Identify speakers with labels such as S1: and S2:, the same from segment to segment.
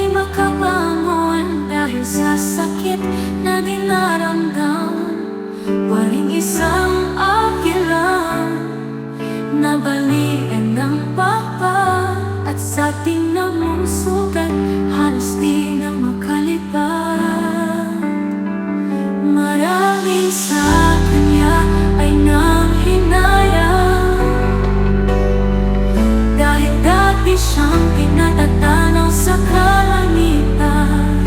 S1: di makabangon dahil sa sakit na dinaramdam. Waring isang agila na balian ng papa, at sa ating namusugat halos di na makalipad. Maraming sa kanya ay nanghinayang, dahil dati siyang pinatatanaw sa kalangitan.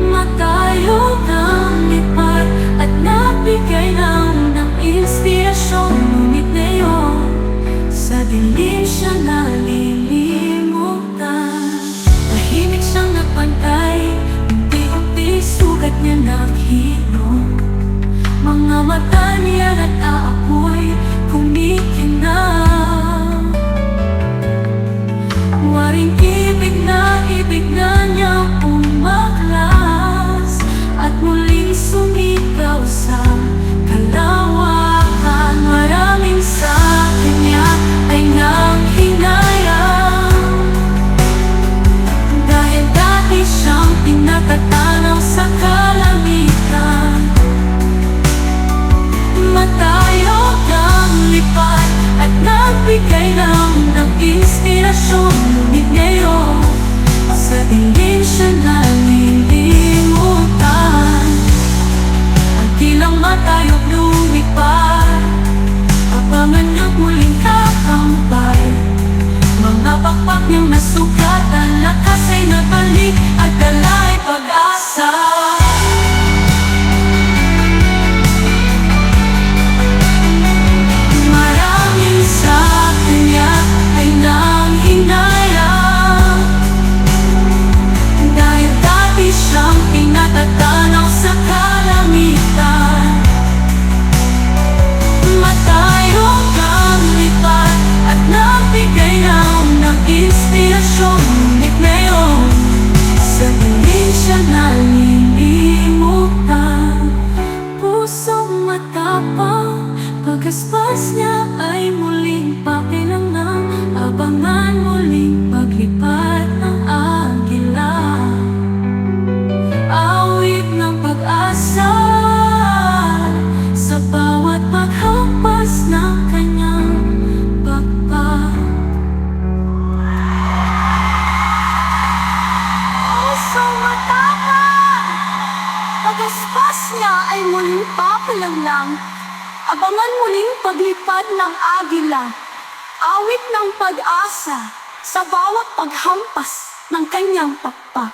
S1: Matayo ng lipat at nagbigay ng inspirasyon, ngunit ngayon sa dilim siya nalilimutan. Tahimik siyang napantay, unti-unti sugat niya naghilom. Mga mata niya nag-aapoy, kumikinang. Waring ibig na niyang umaklas, at muling sumigaw sa kalawakan. Maraming sa kanya ay nanghinayang, dahil dati siyang pinatatanaw sa kalangitan. Matayo ng lipat at nagbigay ng inspirasyon, ngunit ngayon sa dilim siya nalilimutan. Ang tilang matayog lumipad, abangan niyang muling kakampay. Mga pakpak niyang nasugatan, lakas ay nabalik at dala ay pag-asa. Maraming sa kanya ay nanghinayang, dahil dati siyang pinatatanaw sa kalangitan. Matayo ng lipat at nagbigay ng inspirasyon, ngunit ngayon sa dilim siya nalilimutan. Pusong matapang, pagkaspas niya ay muling pakilangang. Abangan muling paglipad ng agila, awit ng pag-asa sa bawat paghampas ng kanyang pagpag. Pusong matapang, pagkaspas niya ay muling pakilangang. Abangan muling paglipad ng agila, awit ng pag-asa sa bawat paghampas ng kanyang pakpak.